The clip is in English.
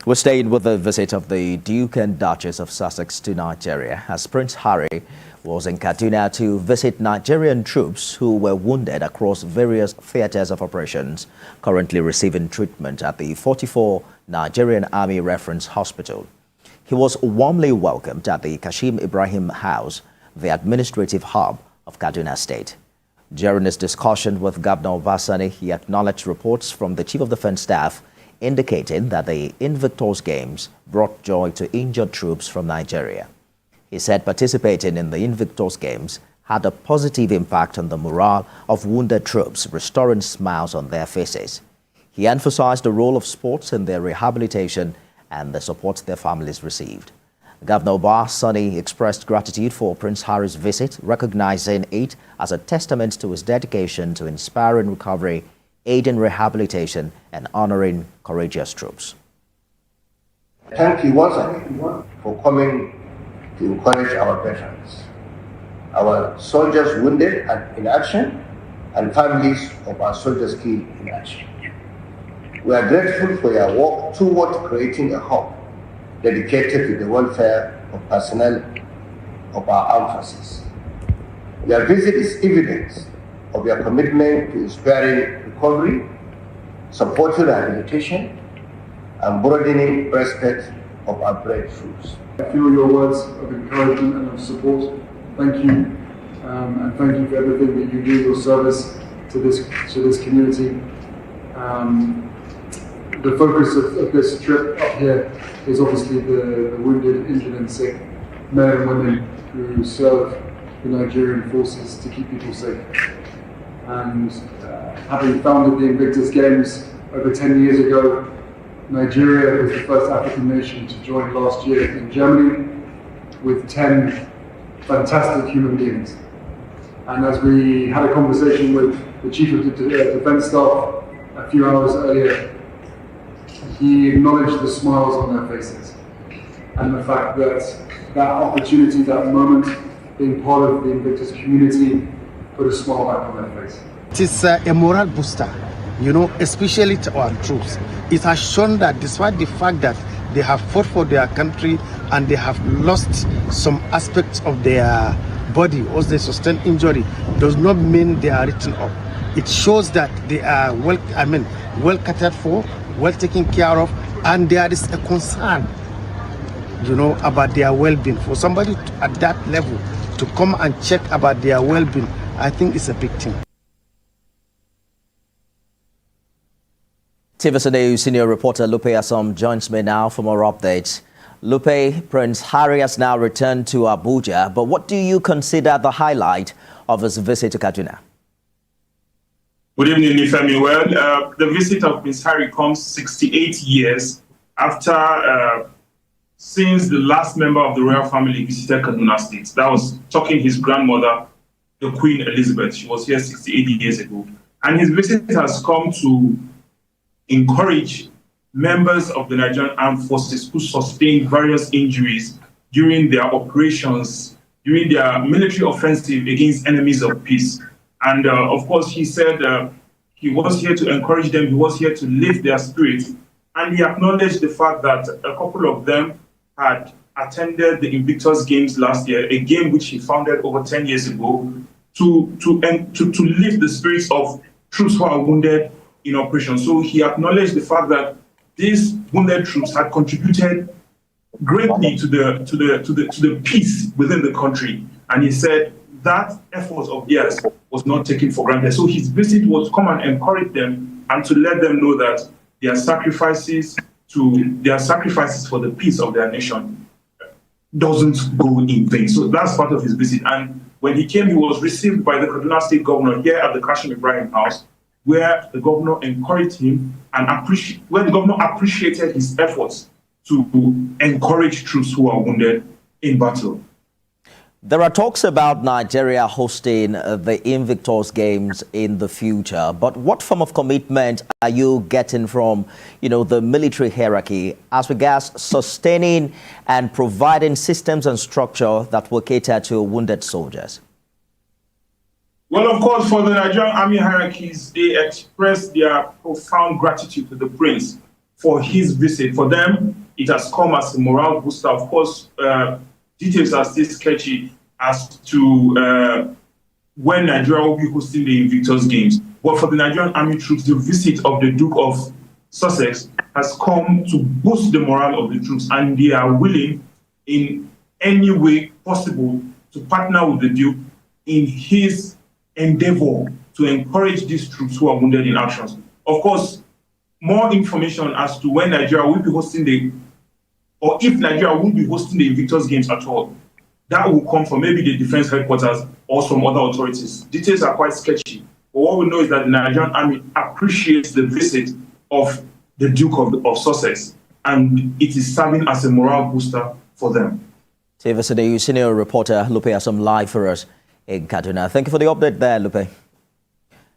We're staying with the visit of the Duke and Duchess of Sussex to Nigeria as Prince Harry was in Kaduna to visit Nigerian troops who were wounded across various theaters of operations, currently receiving treatment at the 44 Nigerian Army Reference Hospital. He was warmly welcomed at the Kashim Ibrahim House, the administrative hub of Kaduna State. During his discussion with Governor Uba Sani, he acknowledged reports from the Chief of Defense Staff indicating that the Invictus Games brought joy to injured troops from Nigeria. He said participating in the Invictus Games had a positive impact on the morale of wounded troops, restoring smiles on their faces. He emphasized the role of sports in their rehabilitation and the support their families received. Governor Uba Sani expressed gratitude for Prince Harry's visit, recognizing it as a testament to his dedication to inspiring recovery, aiding rehabilitation, and honoring courageous troops. Thank you once again for coming to encourage our veterans, our soldiers wounded and in action, and families of our soldiers killed in action. We are grateful for your work toward creating a hub dedicated to the welfare of personnel of our armed forces. Your visit is evidence of your commitment to inspiring recovery, supporting rehabilitation, and broadening respect of our brave troops. I feel your words of encouragement and of support. Thank you, and thank you for everything that you do, your service to this community. The focus of this trip up here is obviously the wounded, injured, and sick men and women who serve the Nigerian forces to keep people safe. And having founded the Invictus Games over 10 years ago, Nigeria was the first African nation to join last year in Germany with 10 fantastic human beings. And as we had a conversation with the Chief of the Defense Staff a few hours earlier, he acknowledged the smiles on their faces and the fact that that opportunity, that moment, being part of the Invictus community, put a smile back on their face. It is a moral booster, especially to our troops. It has shown that despite the fact that they have fought for their country and they have lost some aspects of their body or they sustain injury, does not mean they are written off. It shows that they are well catered for, well taken care of, and there is a concern, about their well-being. For somebody at that level to come and check about their well-being, I think it's a big thing. TVC News senior reporter Lupe Asom joins me now for more updates. Lupe, Prince Harry has now returned to Abuja, but what do you consider the highlight of his visit to Kaduna? Good evening, Ifemi. Well, the visit of Prince Harry comes 68 years after since the last member of the royal family visited Kaduna State. That was talking his grandmother, the Queen Elizabeth. She was here 68 years ago. And his visit has come to encourage members of the Nigerian Armed Forces who sustained various injuries during their operations, during their military offensive against enemies of peace. And of course, he said he was here to encourage them, he was here to lift their spirits. And he acknowledged the fact that a couple of them had attended the Invictus Games last year, a game which he founded over 10 years ago, to lift the spirits of troops who are wounded in operation. So he acknowledged the fact that these wounded troops had contributed greatly to the peace within the country. And he said that effort of theirs was not taken for granted. So his visit was to come and encourage them and to let them know that their sacrifices for the peace of their nation doesn't go in vain. So that's part of his visit. And when he came, he was received by the Kaduna State governor here at the Kashim Ibrahim House, where the governor encouraged him and where the governor appreciated his efforts to encourage troops who are wounded in battle. There are talks about Nigeria hosting the Invictus Games in the future, but what form of commitment are you getting from, the military hierarchy as regards sustaining and providing systems and structure that will cater to wounded soldiers? Well, of course, for the Nigerian Army hierarchies, they express their profound gratitude to the Prince for his visit. For them, it has come as a morale booster. Of course, details are still sketchy as to when Nigeria will be hosting the Invictus Games. But for the Nigerian Army troops, the visit of the Duke of Sussex has come to boost the morale of the troops, and they are willing in any way possible to partner with the Duke in his endeavor to encourage these troops who are wounded in actions. Of course, more information as to when Nigeria will be hosting or if Nigeria will be hosting the Invictus Games at all, that will come from maybe the defense headquarters or some other authorities. Details are quite sketchy, but what we know is that the Nigerian Army appreciates the visit of the Duke of Sussex, and it is serving as a morale booster for them. TV Senior reporter Lupe Asom live for us in Kaduna. Thank you for the update there, Lupe.